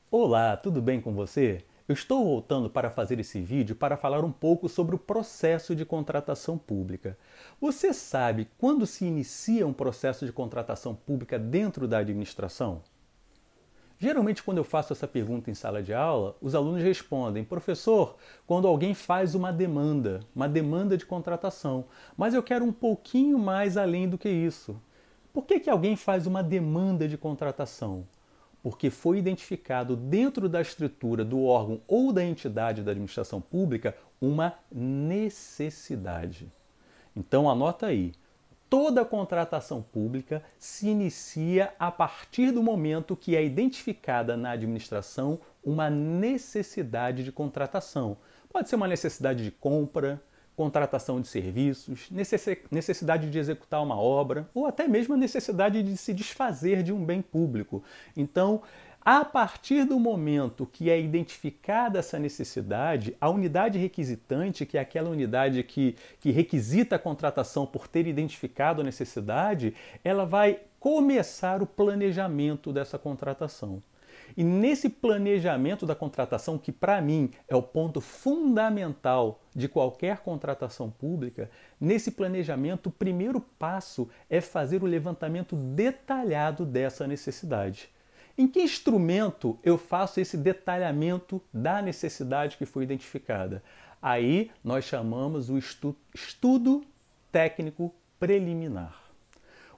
Olá, tudo bem com você? Eu estou voltando para fazer esse vídeo para falar um pouco sobre o processo de contratação pública. Você sabe quando se inicia um processo de contratação pública dentro da administração? Geralmente, quando eu faço essa pergunta em sala de aula, os alunos respondem: professor, quando alguém faz uma demanda de contratação. Mas eu quero um pouquinho mais além do que isso. Por que alguém faz uma demanda de contratação? Porque foi identificado dentro da estrutura do órgão ou da entidade da administração pública uma necessidade. Então anota aí. Toda contratação pública se inicia a partir do momento que é identificada na administração uma necessidade de contratação. Pode ser uma necessidade de compra, contratação de serviços, necessidade de executar uma obra ou até mesmo a necessidade de se desfazer de um bem público. Então, a partir do momento que é identificada essa necessidade, a unidade requisitante, que é aquela unidade que requisita a contratação por ter identificado a necessidade, ela vai começar o planejamento dessa contratação. E nesse planejamento da contratação, que para mim é o ponto fundamental de qualquer contratação pública, nesse planejamento o primeiro passo é fazer o levantamento detalhado dessa necessidade. Em que instrumento eu faço esse detalhamento da necessidade que foi identificada? Aí nós chamamos o estudo técnico preliminar.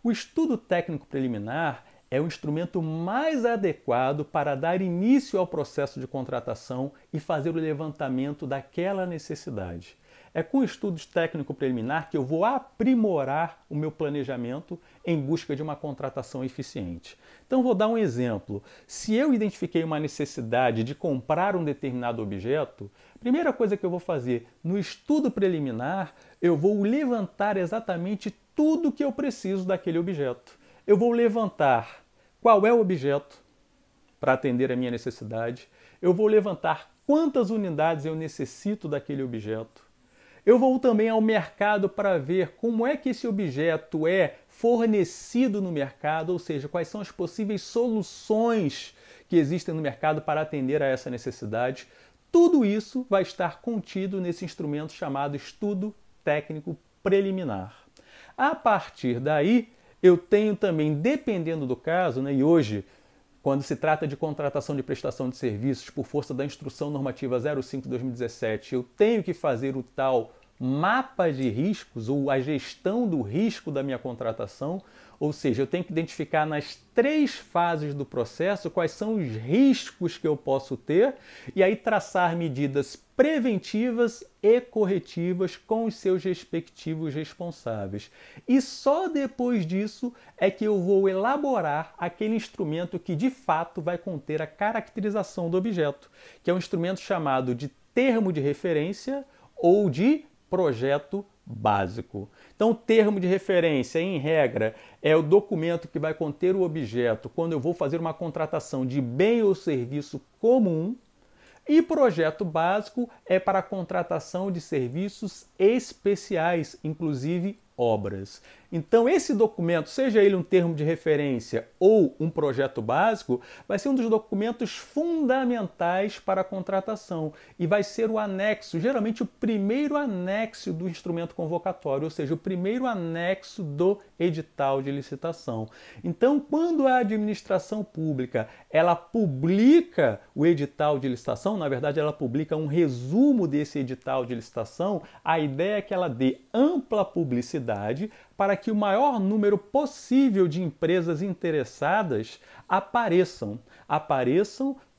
O estudo técnico preliminar é o instrumento mais adequado para dar início ao processo de contratação e fazer o levantamento daquela necessidade. É com estudos técnico preliminar que eu vou aprimorar o meu planejamento em busca de uma contratação eficiente. Então vou dar um exemplo. Se eu identifiquei uma necessidade de comprar um determinado objeto, a primeira coisa que eu vou fazer no estudo preliminar, eu vou levantar exatamente tudo que eu preciso daquele objeto. Eu vou levantar qual é o objeto para atender a minha necessidade. Eu vou levantar quantas unidades eu necessito daquele objeto. Eu vou também ao mercado para ver como é que esse objeto é fornecido no mercado, ou seja, quais são as possíveis soluções que existem no mercado para atender a essa necessidade. Tudo isso vai estar contido nesse instrumento chamado estudo técnico preliminar. A partir daí, eu tenho também, dependendo do caso, e hoje, quando se trata de contratação de prestação de serviços por força da Instrução Normativa 05/2017, eu tenho que fazer o tal mapa de riscos ou a gestão do risco da minha contratação, ou seja, eu tenho que identificar nas 3 fases do processo quais são os riscos que eu posso ter e aí traçar medidas preventivas e corretivas com os seus respectivos responsáveis. E só depois disso é que eu vou elaborar aquele instrumento que de fato vai conter a caracterização do objeto, que é um instrumento chamado de termo de referência ou de projeto básico. Então, o termo de referência, em regra, é o documento que vai conter o objeto quando eu vou fazer uma contratação de bem ou serviço comum. E projeto básico é para a contratação de serviços especiais, inclusive obras. Então, esse documento, seja ele um termo de referência ou um projeto básico, vai ser um dos documentos fundamentais para a contratação e vai ser o anexo, geralmente o primeiro anexo do instrumento convocatório, ou seja, o primeiro anexo do edital de licitação. Então, quando a administração pública ela publica o edital de licitação, na verdade ela publica um resumo desse edital de licitação, a ideia é que ela dê ampla publicidade para que o maior número possível de empresas interessadas apareçam,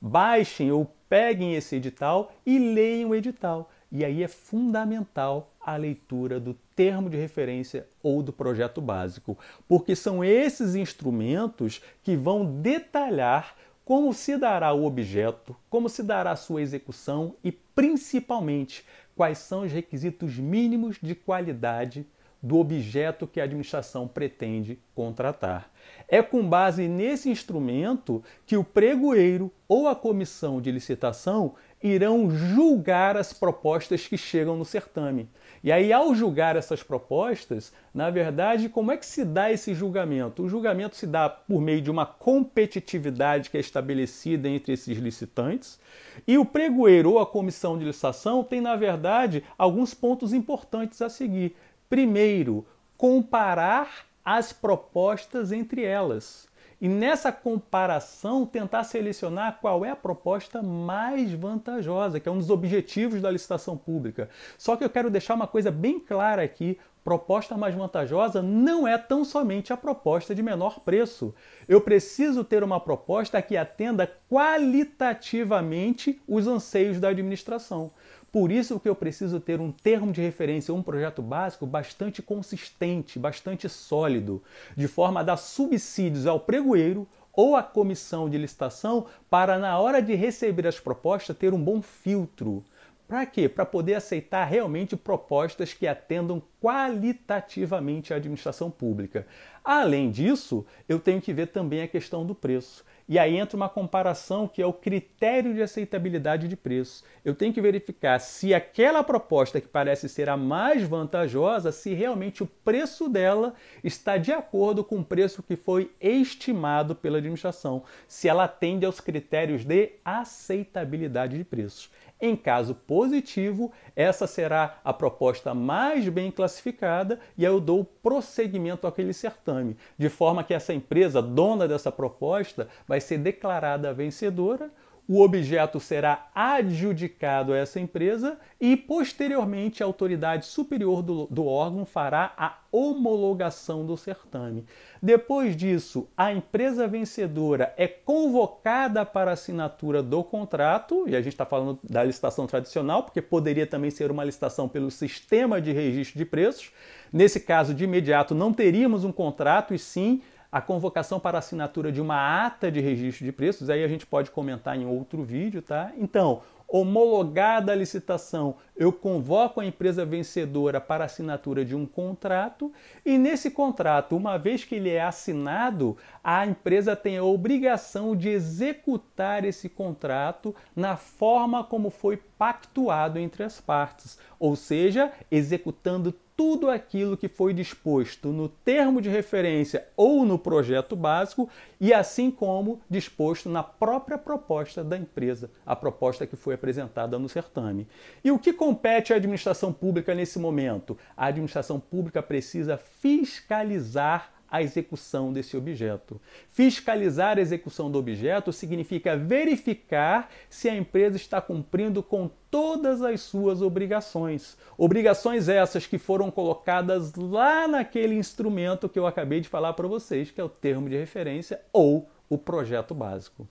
baixem ou peguem esse edital e leiam o edital. E aí é fundamental a leitura do termo de referência ou do projeto básico, porque são esses instrumentos que vão detalhar como se dará o objeto, como se dará a sua execução e, principalmente, quais são os requisitos mínimos de qualidade do objeto que a administração pretende contratar. É com base nesse instrumento que o pregoeiro ou a comissão de licitação irão julgar as propostas que chegam no certame. E aí, ao julgar essas propostas, na verdade, como é que se dá esse julgamento? O julgamento se dá por meio de uma competitividade que é estabelecida entre esses licitantes, e o pregoeiro ou a comissão de licitação tem, na verdade, alguns pontos importantes a seguir. Primeiro, comparar as propostas entre elas. E nessa comparação, tentar selecionar qual é a proposta mais vantajosa, que é um dos objetivos da licitação pública. Só que eu quero deixar uma coisa bem clara aqui: proposta mais vantajosa não é tão somente a proposta de menor preço. Eu preciso ter uma proposta que atenda qualitativamente os anseios da administração. Por isso que eu preciso ter um termo de referência, um projeto básico bastante consistente, bastante sólido, de forma a dar subsídios ao pregoeiro ou à comissão de licitação para, na hora de receber as propostas, ter um bom filtro. Para quê? Para poder aceitar realmente propostas que atendam qualitativamente a administração pública. Além disso, eu tenho que ver também a questão do preço. E aí entra uma comparação que é o critério de aceitabilidade de preço. Eu tenho que verificar se aquela proposta que parece ser a mais vantajosa, se realmente o preço dela está de acordo com o preço que foi estimado pela administração, se ela atende aos critérios de aceitabilidade de preços. Em caso positivo, essa será a proposta mais bem classificada e eu dou prosseguimento àquele certame, de forma que essa empresa, dona dessa proposta, vai ser declarada vencedora, o objeto será adjudicado a essa empresa e, posteriormente, a autoridade superior do órgão fará a homologação do certame. Depois disso, a empresa vencedora é convocada para a assinatura do contrato, e a gente está falando da licitação tradicional, porque poderia também ser uma licitação pelo sistema de registro de preços. Nesse caso, de imediato, não teríamos um contrato, e sim a convocação para a assinatura de uma ata de registro de preços. Aí a gente pode comentar em outro vídeo, tá? Então, homologada a licitação, eu convoco a empresa vencedora para a assinatura de um contrato, e nesse contrato, uma vez que ele é assinado, a empresa tem a obrigação de executar esse contrato na forma como foi pactuado entre as partes, ou seja, executando tudo aquilo que foi disposto no termo de referência ou no projeto básico, e assim como disposto na própria proposta da empresa, a proposta que foi apresentada no certame. E o que compete à administração pública nesse momento? A administração pública precisa fiscalizar a execução desse objeto. Fiscalizar a execução do objeto significa verificar se a empresa está cumprindo com todas as suas obrigações. Obrigações essas que foram colocadas lá naquele instrumento que eu acabei de falar para vocês, que é o termo de referência ou o projeto básico.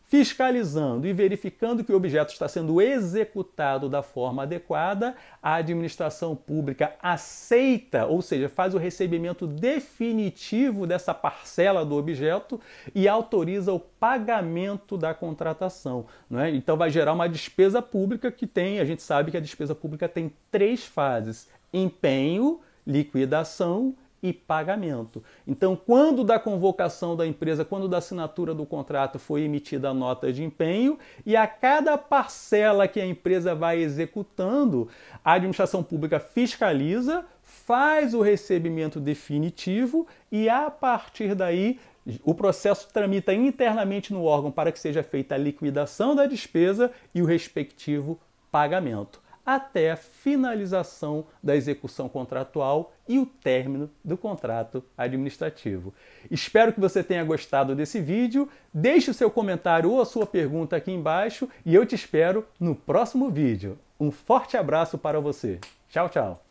Fiscalizando e verificando que o objeto está sendo executado da forma adequada, a administração pública aceita, ou seja, faz o recebimento definitivo dessa parcela do objeto e autoriza o pagamento da contratação, não é? Então vai gerar uma despesa pública que tem, a gente sabe que a despesa pública tem 3 fases: empenho, liquidação e pagamento. Então, quando da convocação da empresa, quando da assinatura do contrato, foi emitida a nota de empenho, e a cada parcela que a empresa vai executando, a administração pública fiscaliza, faz o recebimento definitivo e, a partir daí, o processo tramita internamente no órgão para que seja feita a liquidação da despesa e o respectivo pagamento, até a finalização da execução contratual e o término do contrato administrativo. Espero que você tenha gostado desse vídeo. Deixe o seu comentário ou a sua pergunta aqui embaixo e eu te espero no próximo vídeo. Um forte abraço para você. Tchau, tchau!